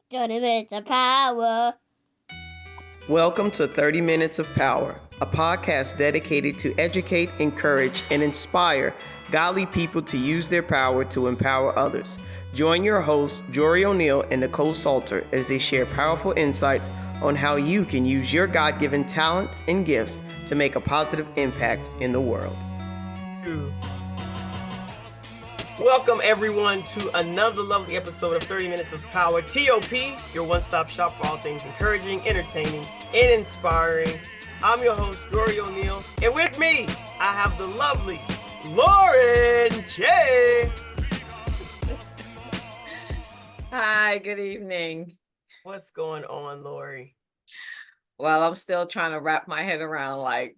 30 minutes of power. Welcome to 30 Minutes of Power, a podcast dedicated to educate, encourage, and inspire godly people to use their power to empower others. Join your hosts, Jory O'Neill and Nicole Salter, as they share powerful insights on how you can use your God-given talents and gifts to make a positive impact in the world. Welcome, everyone, to another lovely episode of 30 Minutes of Power, TOP, your one-stop shop for all things encouraging, entertaining, and inspiring. I'm your host, Jory O'Neill, and with me, I have the lovely Lauren Cade. Hi, good evening. What's going on, Lori? Well, I'm still trying to wrap my head around, like,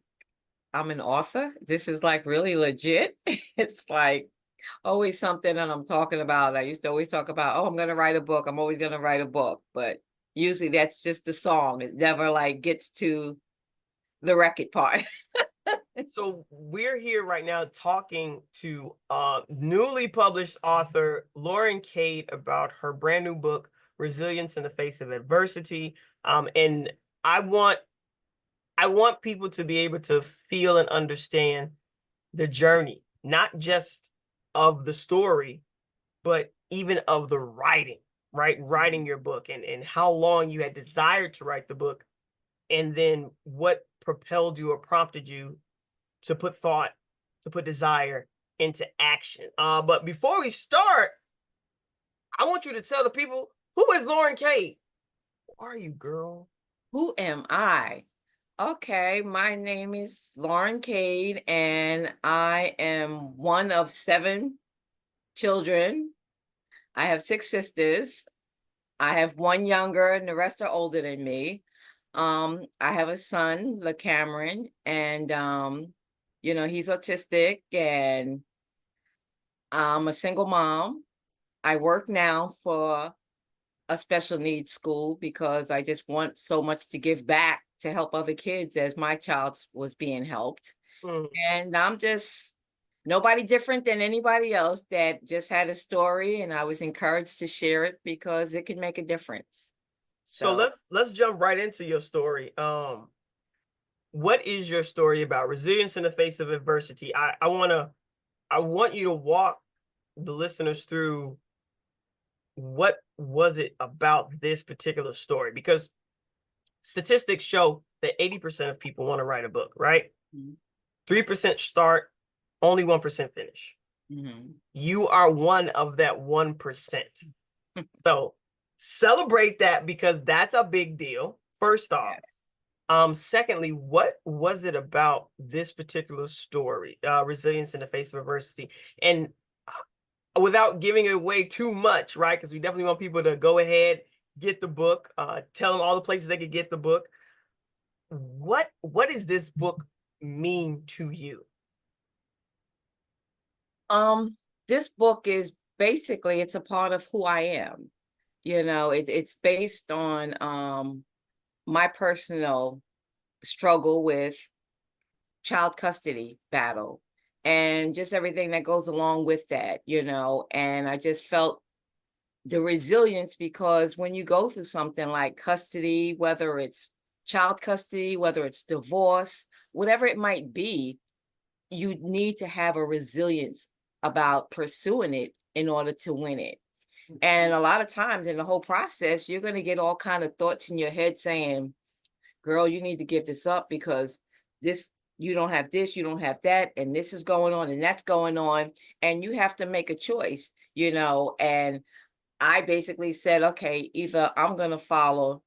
I'm an author. This is like really legit. It's like always something that I'm talking about. I used to always talk about, oh, I'm going to write a book. I'm always going to write a book. But usually that's just the song. It never like gets to the record part. So we're here right now talking to newly published author Lauren Cade about her brand new book, Resilience in the Face of Adversity. And I want people to be able to feel and understand the journey, not just of the story, but even of the writing, right? Writing your book and how long you had desired to write the book, and then what propelled you or prompted you to put thought, to put desire into action. But before we start, I want you to tell the people, who is Lauren Cade? Who are you, girl? Who am I? Okay, my name is Lauren Cade, and I am one of 7 children. I have 6 sisters. I have one younger, and the rest are older than me. I have a son, LaCameron, and he's autistic, and I'm a single mom. I work now for a special needs school because I just want so much to give back to help other kids as my child was being helped. And I'm just nobody different than anybody else that just had a story, and I was encouraged to share it because it can make a difference. So let's jump right into your story. What is your story about? Resilience in the face of adversity. I want you to walk the listeners through what was it about this particular story, because statistics show that 80% of people want to write a book, right? 3% start, only 1% finish. You are one of that 1%. So celebrate that, because that's a big deal, first off. Yes. Secondly, what was it about this particular story, Resilience in the Face of Adversity? And without giving away too much, right? Because we definitely want people to go ahead, get the book, tell them all the places they could get the book. What does this book mean to you? This book is basically, it's a part of who I am. It's based on my personal struggle with child custody battle and just everything that goes along with that, and I just felt the resilience, because when you go through something like custody, whether it's child custody, whether it's divorce, whatever it might be, you need to have a resilience about pursuing it in order to win it. And a lot of times in the whole process, you're going to get all kind of thoughts in your head saying, girl, you need to give this up because you don't have this, you don't have that, and this is going on and that's going on, and you have to make a choice, and I basically said, okay, either I'm going to follow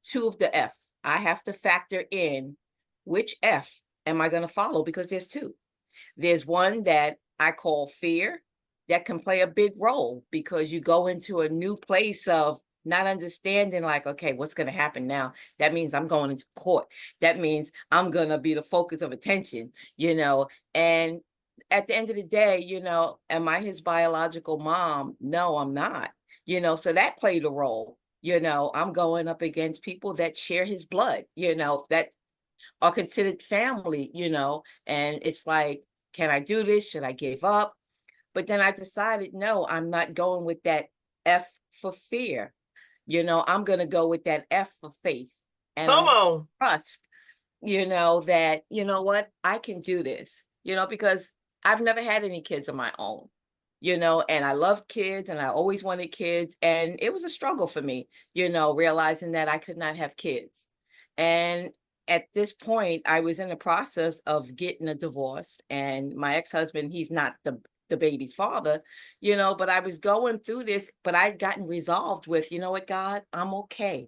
2 of the F's. I have to factor in which F am I going to follow, because there's 2. There's one that I call fear, that can play a big role because you go into a new place of not understanding, like, okay, what's going to happen now? That means I'm going into court. That means I'm going to be the focus of attention, and at the end of the day, am I his biological mom? No, I'm not, so that played a role. I'm going up against people that share his blood, that are considered family, and it's like, can I do this? Should I give up? But then I decided, no, I'm not going with that F for fear. I'm going to go with that F for faith. And Come I'm gonna on. trust, that, what, I can do this, because I've never had any kids of my own, and I loved kids and I always wanted kids. And it was a struggle for me, realizing that I could not have kids. And at this point, I was in the process of getting a divorce, and my ex-husband, he's not the baby's father, but I was going through this, but I'd gotten resolved with, you know what, God, I'm okay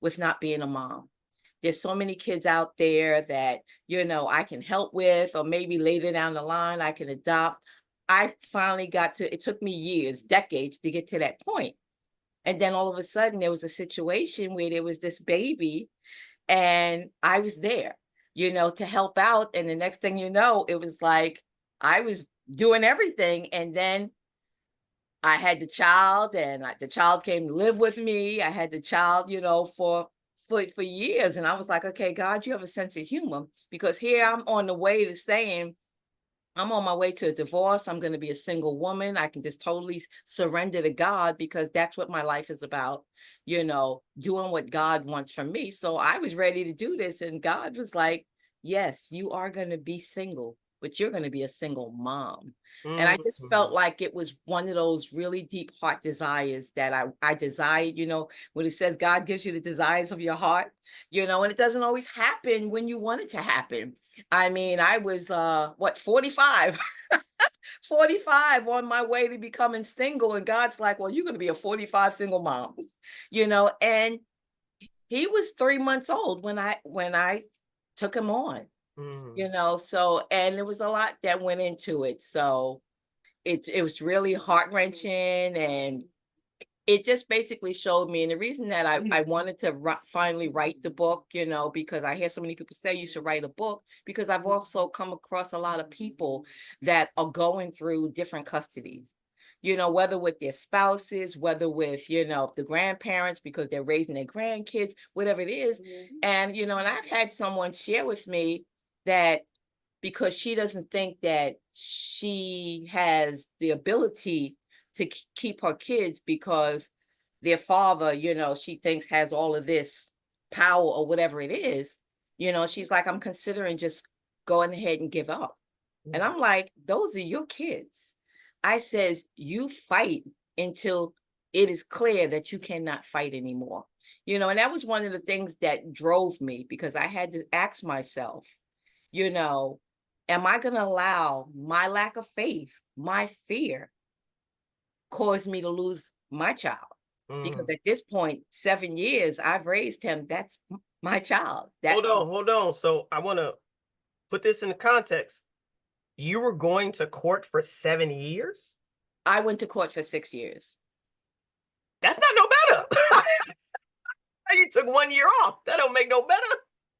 with not being a mom. There's so many kids out there that, I can help with, or maybe later down the line, I can adopt. I finally it took me years, decades to get to that point. And then all of a sudden there was a situation where there was this baby and I was there, to help out. And the next thing you know, it was like I was doing everything. And then I had the child, and the child came to live with me. I had the child, for years. And I was like, okay, God, you have a sense of humor, because here I'm on the way to saying, I'm on my way to a divorce. I'm going to be a single woman. I can just totally surrender to God, because that's what my life is about, doing what God wants from me. So I was ready to do this. And God was like, yes, you are going to be single, but you're going to be a single mom. And I just felt like it was one of those really deep heart desires that I desired, when it says God gives you the desires of your heart, and it doesn't always happen when you want it to happen. I mean, I was 45 45 on my way to becoming single, and God's like, well, you're going to be a 45 single mom, and he was 3 months old when I took him on, so, and there was a lot that went into it. So it was really heart-wrenching, and it just basically showed me. And the reason that I wanted to finally write the book, because I hear so many people say you should write a book, because I've also come across a lot of people that are going through different custodies, whether with their spouses, whether with, the grandparents, because they're raising their grandkids, whatever it is. And, and I've had someone share with me that because she doesn't think that she has the ability to keep her kids, because their father, she thinks has all of this power or whatever it is, she's like, I'm considering just going ahead and give up. And I'm like, those are your kids. I says, you fight until it is clear that you cannot fight anymore. And that was one of the things that drove me, because I had to ask myself, am I going to allow my lack of faith, my fear, cause me to lose my child? Because at this point, 7 years, I've raised him. That's my child. Hold on. So I want to put this into context. You were going to court for 7 years? I went to court for 6 years. That's not no better. You took 1 year off. That don't make no better.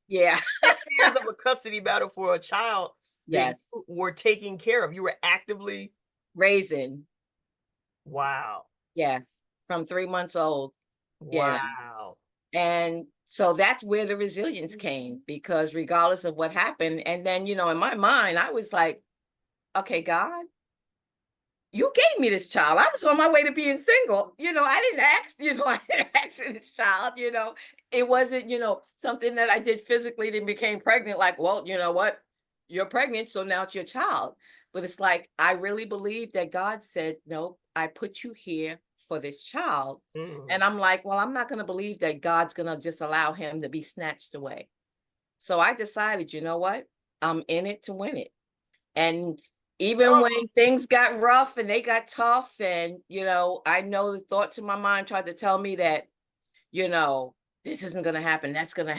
Yeah. 6 years of a custody battle for a child that Yes. you were taking care of. You were actively raising. Wow. Yes. From 3 months old. Yeah. Wow. And so that's where the resilience came, because regardless of what happened, and then, in my mind, I was like, okay, God, you gave me this child. I was on my way to being single. I didn't ask, I didn't ask for this child, it wasn't, something that I did physically, then became pregnant. Like, well, you know what? You're pregnant, so now it's your child. But it's like, I really believe that God said, no, I put you here for this child. And I'm like, well, I'm not going to believe that God's going to just allow him to be snatched away. So I decided, you know what? I'm in it to win it. And even when things got rough and they got tough, and, I know the thoughts in my mind tried to tell me that, this isn't going to happen. That's going to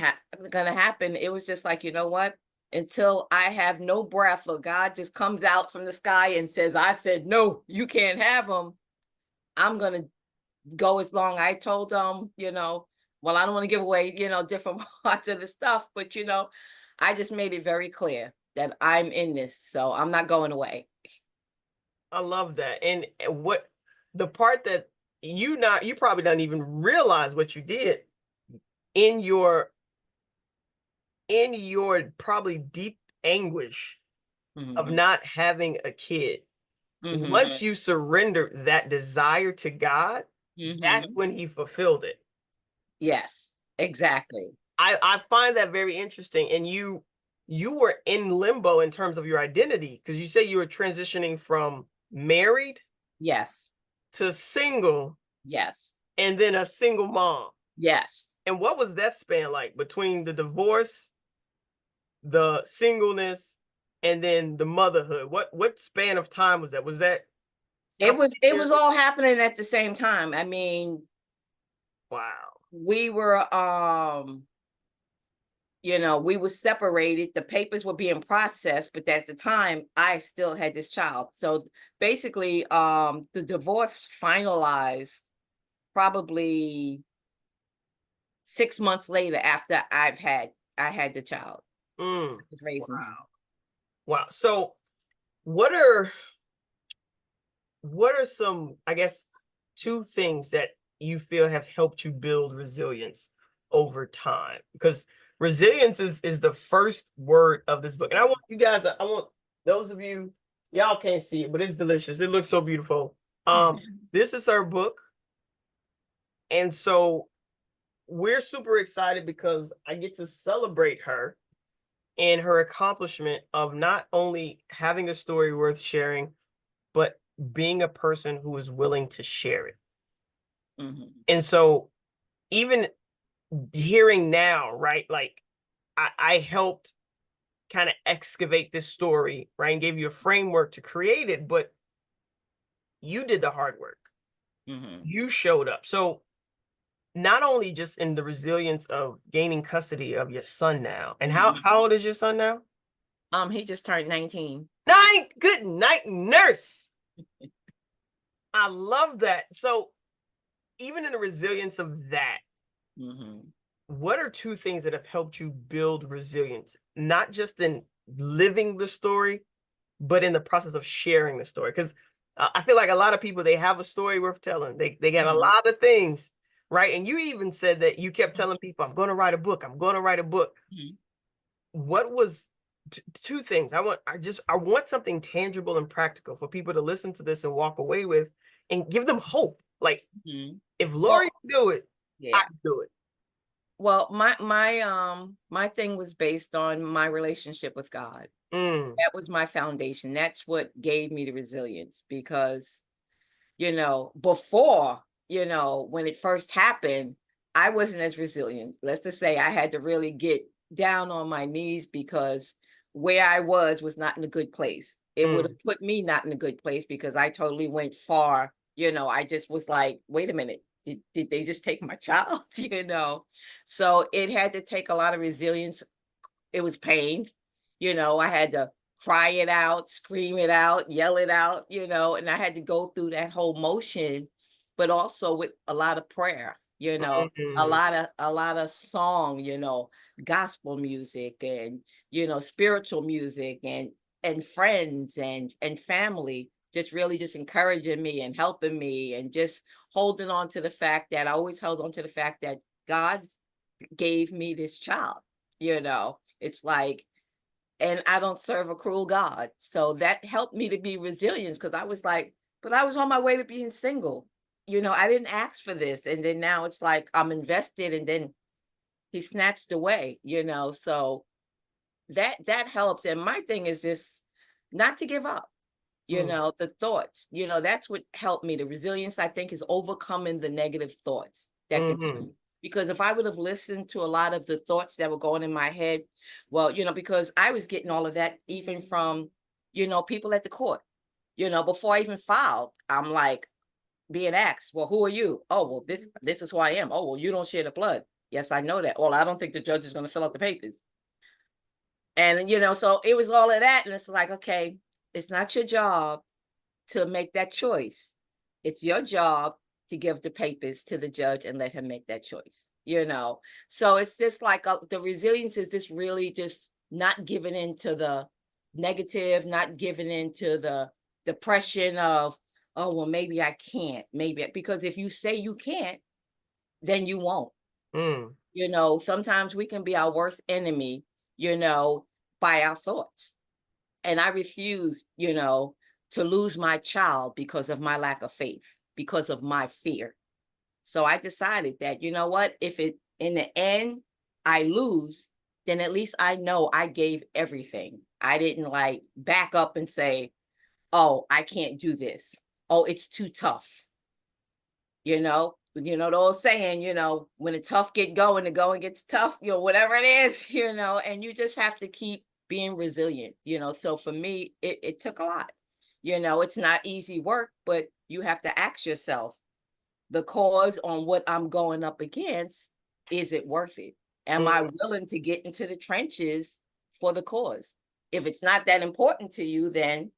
happen. It was just like, you know what? Until I have no breath, or God just comes out from the sky and says, I said, no, you can't have him, I'm going to go as long. I told them, well, I don't want to give away, different parts of the stuff, but, I just made it very clear that I'm in this, so I'm not going away. I love that. And what the part that you probably don't even realize what you did in your probably deep anguish of not having a kid. Once you surrender that desire to God, that's when he fulfilled it. Yes, exactly. I find that very interesting. And you were in limbo in terms of your identity, because you say you were transitioning from married Yes, to single yes, and then a single mom. yes. And what was that span like between the divorce, the singleness, and then the motherhood? What span of time was that? Was that a It couple was it years? was all happening at the same time. I mean, Wow. we were we were separated. The papers were being processed, but at the time I still had this child. So basically, the divorce finalized probably 6 months later after I had the child. Mm. Was raising him. Wow. Wow. So what are some, I guess, two things that you feel have helped you build resilience over time? Because resilience is the first word of this book. And I want you guys, I want those of you, y'all can't see it, but it's delicious. It looks so beautiful. This is her book. And so we're super excited because I get to celebrate her and her accomplishment of not only having a story worth sharing, but being a person who is willing to share it. Mhm. And so even hearing now, right, like I helped kind of excavate this story, right, and gave you a framework to create it, but you did the hard work. Mhm. You showed up. So not only just in the resilience of gaining custody of your son now, and how old is your son now? He just turned 19. Good night, nurse. I love that. So even in the resilience of that, Mhm. what are two things that have helped you build resilience, not just in living the story, but in the process of sharing the story? Because I feel like a lot of people, they have a story worth telling. They got a Mhm. lot of things, right? And you even said that you kept telling people, I'm going to write a book. I'm going to write a book. Mhm. What was two things? I want something tangible and practical for people to listen to this and walk away with and give them hope. Like, Mhm. if Well, Lori can do it, I yeah. can do it. Well, my thing was based on my relationship with God. Mm, That was my foundation. That's what gave me the resilience because, before, when it first happened, I wasn't as resilient. Let's just say I had to really get down on my knees because where I was not in a good place. It would mm, have put me not in a good place because I totally went far. I just was like, wait a minute, did they just take my child? So it had to take a lot of resilience. It was pain. I had to cry it out, scream it out, yell it out, and I had to go through that whole motion, but also with a lot of prayer, mm, a lot of song, gospel music and, spiritual music and friends and family just really just encouraging me and helping me and just holding on to the fact that I always held on to the fact that God gave me this child. It's like, and I don't serve a cruel God. So that helped me to be resilient because I was like, but I was on my way to being single. I didn't ask for this. And then now it's like I'm invested and then he snatched away, so that helps. And my thing is just not to give up. mm, The thoughts, that's what helped me. The resilience, I think, is overcoming the negative thoughts that mhm, continue. Because if I would have listened to a lot of the thoughts that were going in my head, well, because I was getting all of that even from, people at the court. Before I even filed, I'm like being asked, well, who are you? Oh, well, this is who I am. Oh, well, you don't share the blood. Yes, I know that. Well, I don't think the judge is going to fill out the papers. And, so it was all of that. And it's like, okay, it's not your job to make that choice. It's your job to give the papers to the judge and let him make that choice, So it's just like the resilience is just really just not giving into the negative, not giving into the depression of, oh, well, maybe I can't, because if you say you can't, then you won't. mm, Sometimes we can be our worst enemy, you know, by our thoughts. And I refuse, to lose my child because of my lack of faith, because of my fear. So I decided that, you know what, if it in the end I lose, then at least I know I gave everything. I didn't like back up and say, oh, I can't do this. Oh, it's too tough. The old saying, when the tough get going, the going gets tough, whatever it is, and you just have to keep being resilient. So for me, it took a lot. It's not easy work, but you have to ask yourself, the cause on what I'm going up against, is it worth it? Am I willing to get into the trenches for the cause? If it's not that important to you, then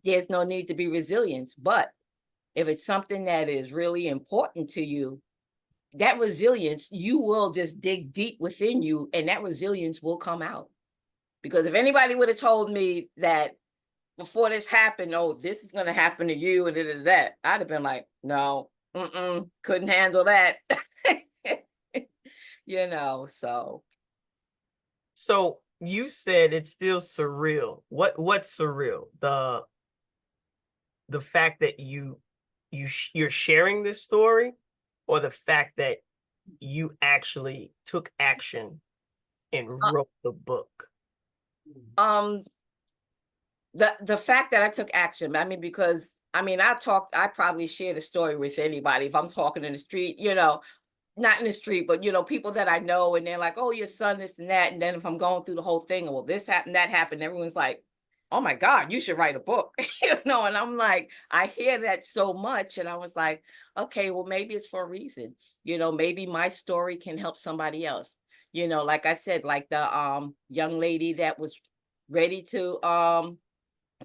there's no need to be resilience. But if it's something that is really important to you, that resilience, you will just dig deep within you and that resilience will come out. Because if anybody would have told me that before this happened, oh, this is going to happen to you and that, I'd have been like, no, couldn't handle that. So. So you said it's still surreal. What's surreal? The fact that you're sharing this story, or the fact that you actually took action and wrote the book? The fact that I took action, because I probably share the story with anybody. If I'm talking in the street, not in the street, but people that I know, and they're like, oh, your son, this and that. And then if I'm going through the whole thing, well, this happened, that happened, everyone's like, oh my God, you should write a book. And I'm like, I hear that so much. And I was like, okay, well, maybe it's for a reason. Maybe my story can help somebody else. Like I said, like the young lady that was ready to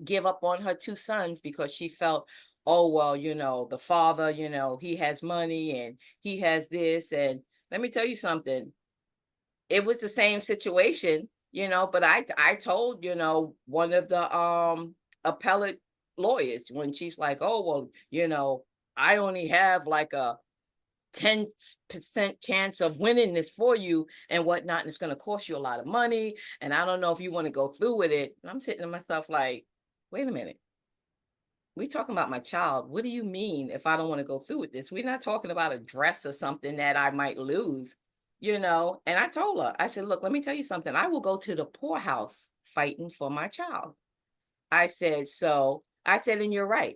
give up on her two sons because she felt, oh, well, the father, he has money and he has this. And let me tell you something, it was the same situation, but I told, one of the appellate lawyers, when she's like, oh, well, I only have like a 10% chance of winning this for you and whatnot, and it's going to cost you a lot of money, and I don't know if you want to go through with it. And I'm sitting to myself like, wait a minute, we talking about my child. What do you mean if I don't want to go through with this? We're not talking about a dress or something that I might lose, And I told her, I said, look, let me tell you something. I will go to the poorhouse fighting for my child. I said, and you're right.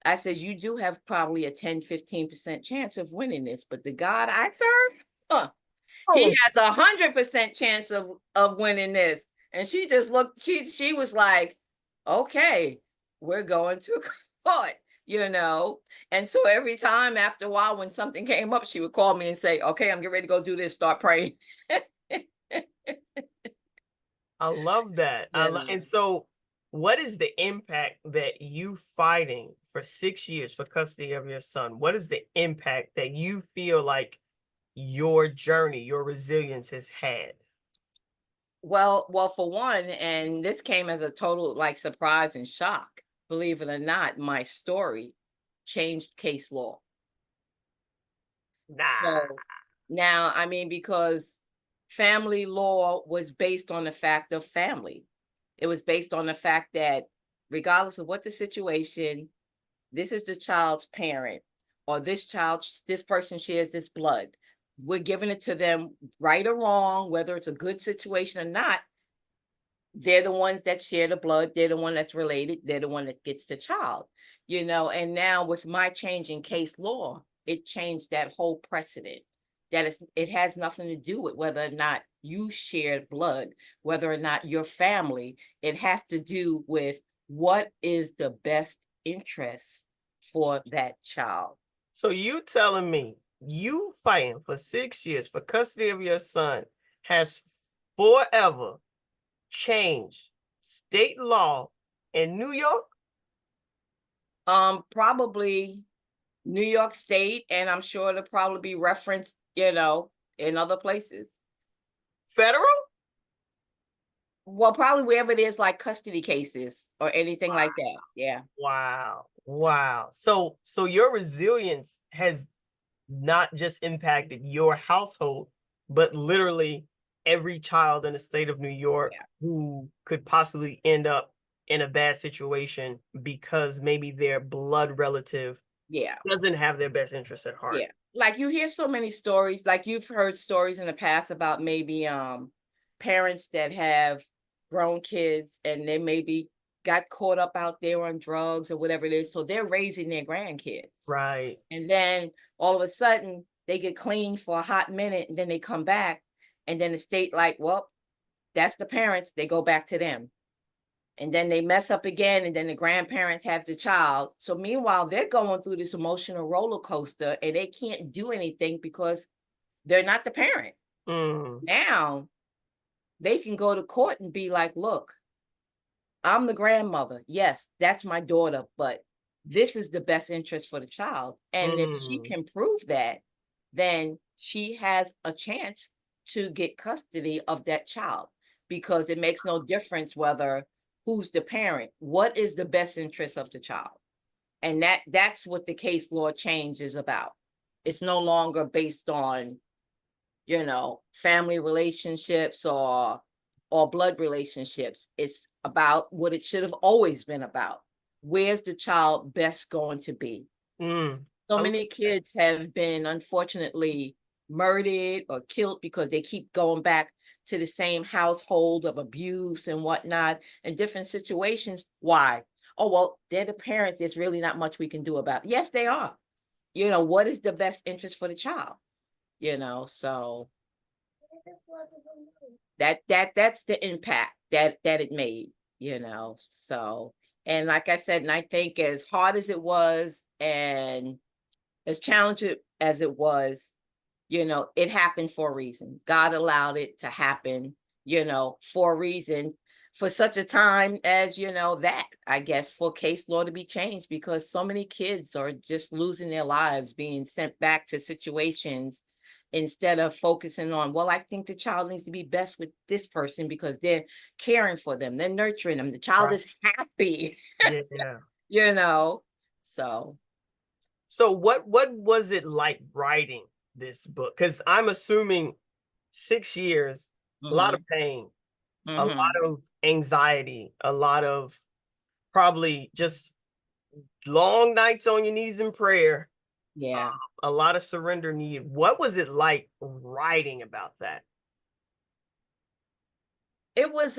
I said, you do have probably a 10-15% chance of winning this, but the God I serve, he has 100% chance of winning this. And she just looked, she was like, okay, we're going to court, And so every time after a while, when something came up, she would call me and say, okay, I'm getting ready to go do this, start praying. I love that. And so what is the impact that you fighting for 6 years for custody of your son? What is the impact that you feel like your journey, your resilience has had? Well, for one, and this came as a total like surprise and shock, believe it or not, my story changed case law. Nah. So now, because family law was based on the fact of family. It was based on the fact that regardless of what the situation, this is the child's parent, or this person shares this blood. We're giving it to them, right or wrong, whether it's a good situation or not. They're the ones that share the blood. They're the one that's related. They're the one that gets the child, and now with my change in case law, it changed that whole precedent. It has nothing to do with whether or not you shared blood, whether or not your family. It has to do with what is the best interest for that child. So you telling me you fighting for 6 years for custody of your son has forever changed state law in New York? Probably New York State, and I'm sure it'll probably be referenced, in other places. Federal? Well, probably wherever there's like custody cases or anything like that. Yeah. Wow. So your resilience has not just impacted your household, but literally every child in the state of New York who could possibly end up in a bad situation because maybe their blood relative doesn't have their best interest at heart. like you hear so many stories, like you've heard stories in the past about maybe parents that have grown kids and they maybe got caught up out there on drugs or whatever it is, so they're raising their grandkids. Right. And then all of a sudden they get clean for a hot minute and then they come back, and then the state like, well, that's the parents, they go back to them. And then they mess up again, and then the grandparents have the child. So meanwhile, they're going through this emotional roller coaster and they can't do anything because they're not the parent. Mm. Now they can go to court and be like, look, I'm the grandmother. Yes, that's my daughter, but this is the best interest for the child. And if she can prove that, then she has a chance to get custody of that child, because it makes no difference whether who's the parent. What is the best interest of the child? And that's what the case law change is about. It's no longer based on, family relationships or blood relationships. It's about what it should have always been about. Where's the child best going to be? Mm. So I many like that. kids have been unfortunately murdered or killed because they keep going back to the same household of abuse and whatnot and different situations. Why? Oh, well, they're the parents. There's really not much we can do about it. Yes, they are. What is the best interest for the child? So that's the impact that it made, so. And like I said, and I think as hard as it was and as challenging as it was, it happened for a reason. God allowed it to happen, for a reason, for such a time as, that, I guess, for case law to be changed, because so many kids are just losing their lives, being sent back to situations instead of focusing on, well, I think the child needs to be best with this person because they're caring for them, they're nurturing them, the child Right. is happy, Yeah. so. So what was it like writing this book? Because I'm assuming 6 years, a lot of pain, a lot Mhm. of anxiety, a lot of probably just long nights on your knees in prayer, Yeah. a lot of surrender needed. What was it like writing about that? It was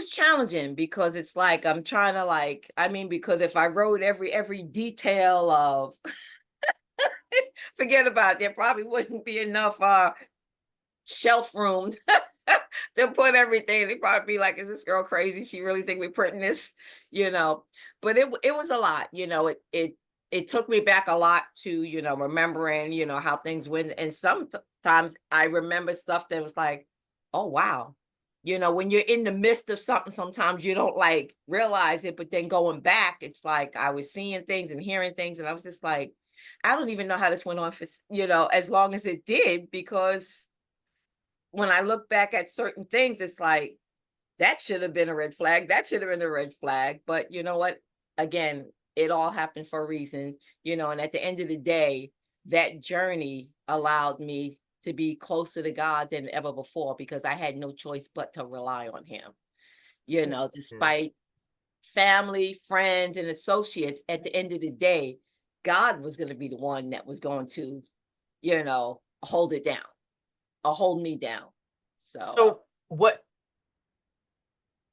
challenging because it's like I'm trying to because if I wrote every detail of forget about it, there probably wouldn't be enough shelf room to put everything. They'd probably be like, is this girl crazy? She really think we're printing this, But it was a lot, it took me back a lot to, remembering, how things went. And sometimes I remember stuff that was like, oh wow. When you're in the midst of something, sometimes you don't like realize it, but then going back, it's like I was seeing things and hearing things, and I was just like, I don't even know how this went on for, as long as it did, because when I look back at certain things, it's like, that should have been a red flag. That should have been a red flag. But you know what? Again, it all happened for a reason, and at the end of the day, that journey allowed me to be closer to God than ever before, because I had no choice but to rely on him, Mhm. despite family, friends, and associates. At the end of the day, God was going to be the one that was going to, hold it down or hold me down. So, So what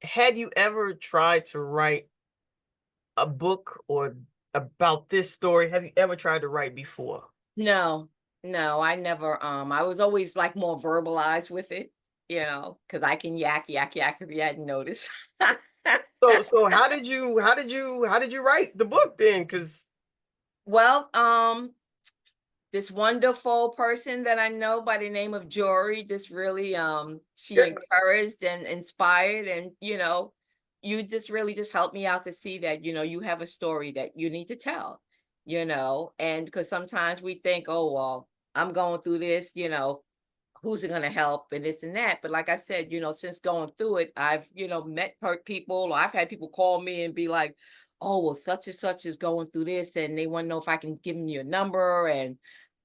had you ever tried to write a book or about this story? Have you ever tried to write before? no, no, I never, I was always like more verbalized with it, because I can yak if you hadn't noticed. So how did you write the book then? Because Well, this wonderful person that I know by the name of Jory, just really, she encouraged and inspired, and, you just really just helped me out to see that, you have a story that you need to tell, and because sometimes we think, oh, well, I'm going through this, who's it going to help and this and that. But like I said, since going through it, I've, met hurt people, or I've had people call me and be like, oh, well, such and such is going through this, and they want to know if I can give them your number and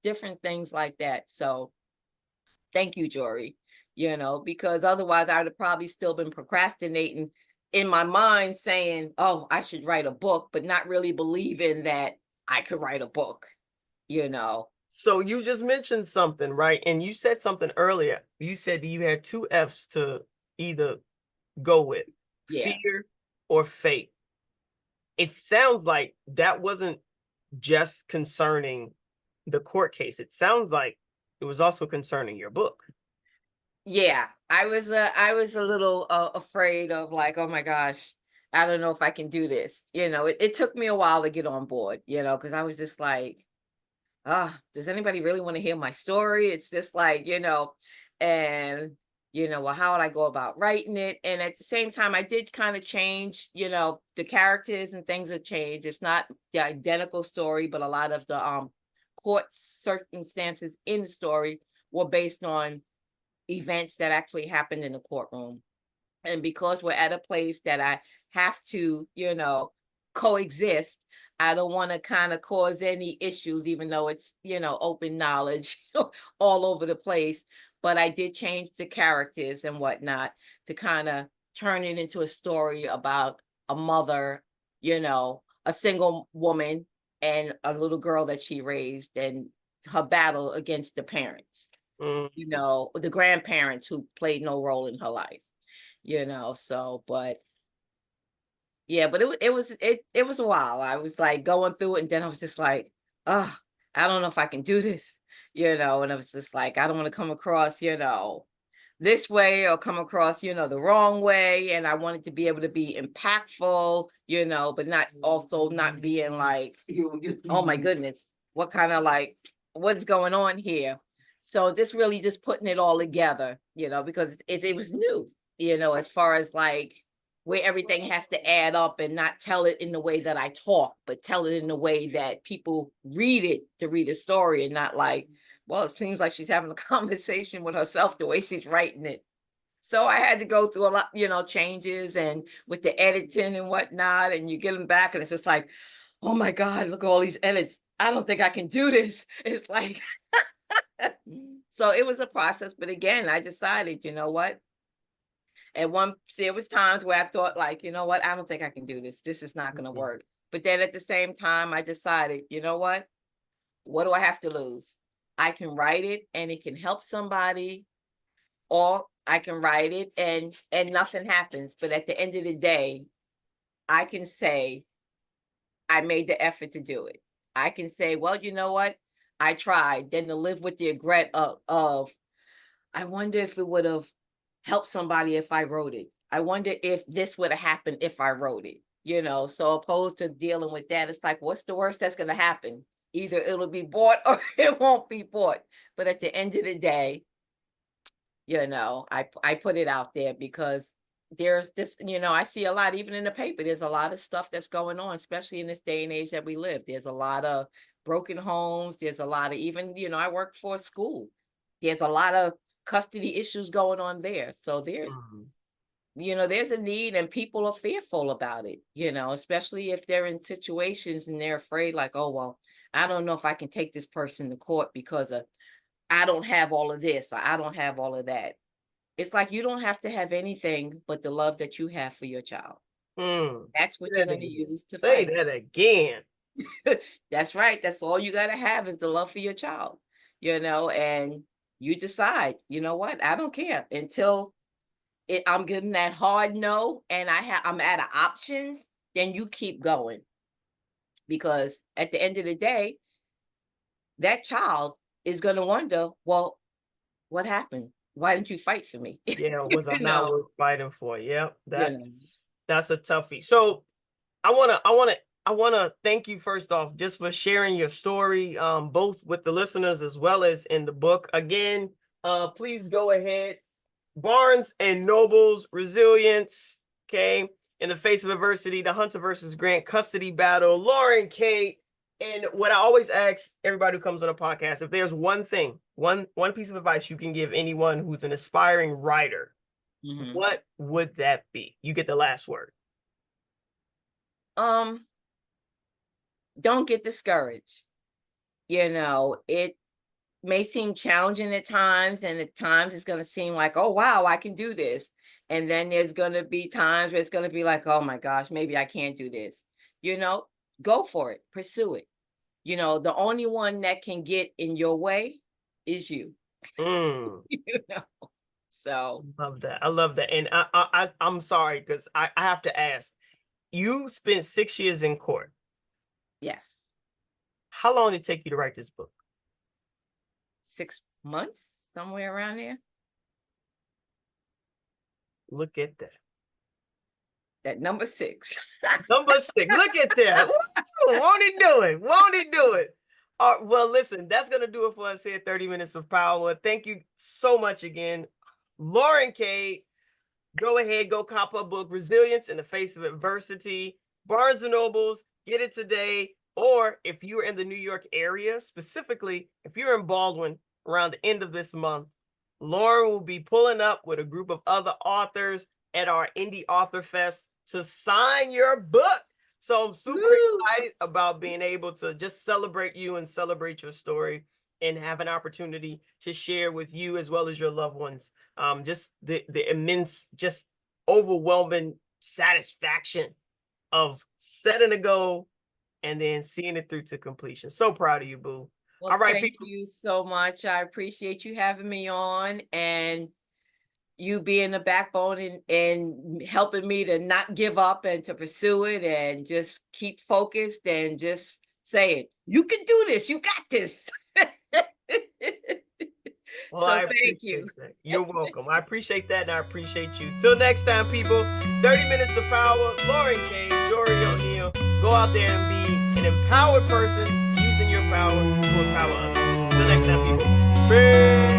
different things like that. So thank you, Jory, because otherwise I would have probably still been procrastinating in my mind saying, oh, I should write a book, but not really believing that I could write a book, you know. So you just mentioned something, right? And you said something earlier. You said that you had two F's to either go with, Yeah. fear or faith. It sounds like that wasn't just concerning the court case. It sounds like it was also concerning your book. Yeah, I was a little afraid of like, oh my gosh, I don't know if I can do this. It took me a while to get on board, because I was just like, does anybody really want to hear my story? It's just like, and well, how would I go about writing it? And at the same time, I did kind of change, the characters and things have changed. It's not the identical story, but a lot of the court circumstances in the story were based on events that actually happened in the courtroom. And because we're at a place that I have to, coexist, I don't want to kind of cause any issues, even though it's, open knowledge all over the place. But I did change the characters and whatnot to kind of turn it into a story about a mother, a single woman and a little girl that she raised and her battle against the parents, Mm. the grandparents who played no role in her life, so, but yeah, but it was a while. I was like going through it and then I was just like, oh, I don't know if I can do this, and I was just like, I don't want to come across, this way or come across, the wrong way. And I wanted to be able to be impactful, but not also not being like, oh my goodness, what kind of like, what's going on here? So just really just putting it all together, because it was new, as far as like where everything has to add up and not tell it in the way that I talk, but tell it in the way that people read it to read a story and not like, well, it seems like she's having a conversation with herself the way she's writing it. So I had to go through a lot, changes and with the editing and whatnot, and you get them back and it's just like, oh my God, look at all these edits. I don't think I can do this. It's like, so it was a process. But again, I decided, you know what? There was times where I thought like, you know what? I don't think I can do this. This is not going to work. But then at the same time, I decided, you know what do I have to lose? I can write it and it can help somebody, or I can write it and nothing happens. But at the end of the day, I can say I made the effort to do it. I can say, well, you know what? I tried. Then to live with the regret of I wonder if it would have helped somebody if I wrote it. I wonder if this would have happened if I wrote it. So opposed to dealing with that, it's like, what's the worst that's going to happen? Either it'll be bought or it won't be bought. But at the end of the day, I put it out there because there's this, I see a lot, even in the paper, there's a lot of stuff that's going on, especially in this day and age that we live. There's a lot of broken homes. There's a lot of even, I work for a school. There's a lot of custody issues going on there. So there's, there's a need and people are fearful about it, especially if they're in situations and they're afraid like, oh, well, I don't know if I can take this person to court because I don't have all of this, or I don't have all of that. It's like you don't have to have anything but the love that you have for your child. That's what you're going to use to Say fight. that again. That's right. That's all you got to have is the love for your child, and you decide, you know what? I don't care until I'm getting that hard no and I'm out of options, then you keep going. Because at the end of the day, that child is going to wonder, well, what happened? Why didn't you fight for me? Yeah, was I not worth fighting for? Yep, You know. that's a toughie. So I wanna thank you first off just for sharing your story, both with the listeners as well as in the book. Again, please go ahead. Barnes and Noble's Resilience, okay, in the face of adversity, the Hunter versus Grant custody battle, Lauren Cade. And what I always ask everybody who comes on a podcast, if there's one thing, one piece of advice you can give anyone who's an aspiring writer, what would that be? You get the last word. Don't get discouraged. It may seem challenging at times, and at times it's going to seem like, oh, wow, I can do this. And then there's going to be times where it's going to be like, oh my gosh, maybe I can't do this. Go for it, pursue it. the only one that can get in your way is you. Mm. So Love that. I love that. And I'm sorry because I have to ask. You spent 6 years in court. yes, How long did it take you to write this book? 6 months, somewhere around there. Look at that. That number 6. Number 6. Look at that. Woo! Won't he do it? Won't he do it? Well, listen, that's going to do it for us here, 30 Minutes of Power. Thank you so much again. Lauren Cade, go ahead, go cop her book, Resilience in the Face of Adversity. Barnes & Nobles, get it today. Or if you're in the New York area, specifically, if you're in Baldwin around the end of this month, Lauren will be pulling up with a group of other authors at our Indie Author Fest to sign your book. So I'm super excited about being able to just celebrate you and celebrate your story and have an opportunity to share with you as well as your loved ones. Just the immense, just overwhelming satisfaction of setting a goal and then seeing it through to completion. So proud of you, boo. Well, all right, thank people. you so much. I appreciate you having me on and you being the backbone and helping me to not give up and to pursue it and just keep focused and just say it. You can do this. You got this. Well, so I thank you. that. You're welcome. I appreciate that, and I appreciate you. Till next time, people. 30 Minutes of Power. Lauren Cade, Dory O'Neill. Go out there and be an empowered person using your power to empower others. Till next time, people. Peace.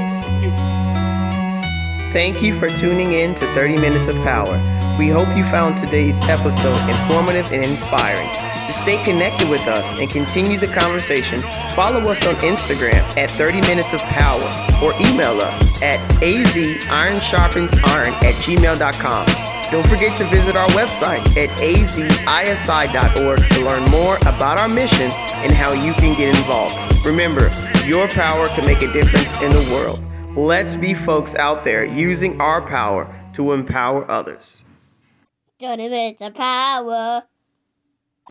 Thank you for tuning in to 30 Minutes of Power. We hope you found today's episode informative and inspiring. To stay connected with us and continue the conversation, follow us on Instagram at 30 Minutes of Power or email us at azironsharpensiron@gmail.com. Don't forget to visit our website at azisi.org to learn more about our mission and how you can get involved. Remember, your power can make a difference in the world. Let's be folks out there using our power to empower others. 30 Minutes of Power.